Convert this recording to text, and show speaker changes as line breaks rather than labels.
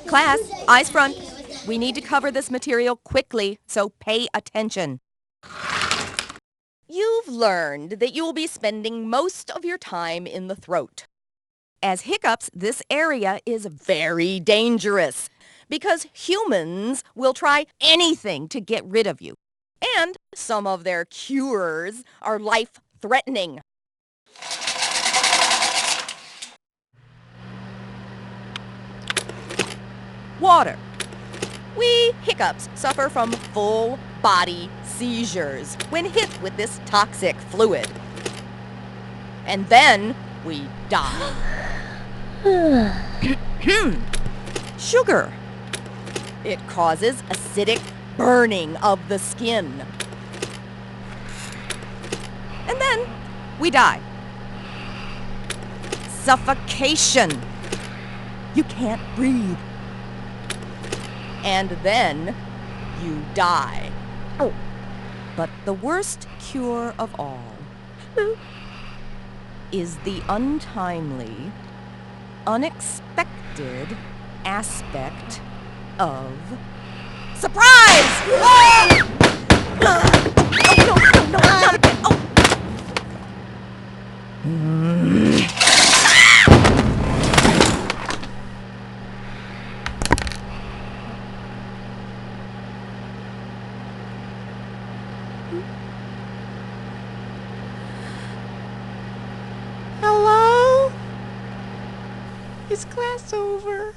Class, eyes front. We need to cover this material quickly, so pay attention. You've learned that you will be spending most of your time in the throat. As hiccups, this area is very dangerous because humans will try anything to get rid of you. And some of their cures are life-threatening. Water. We hiccups suffer from full-body seizures when hit with this toxic fluid. And then we die. Sugar. It causes acidic burning of the skin. And then we die. Suffocation. You can't breathe. And then you die. Oh, but the worst cure of all is the untimely, unexpected aspect of surprise! Oh! Oh, no, not again. Oh.
Hello? Is class over?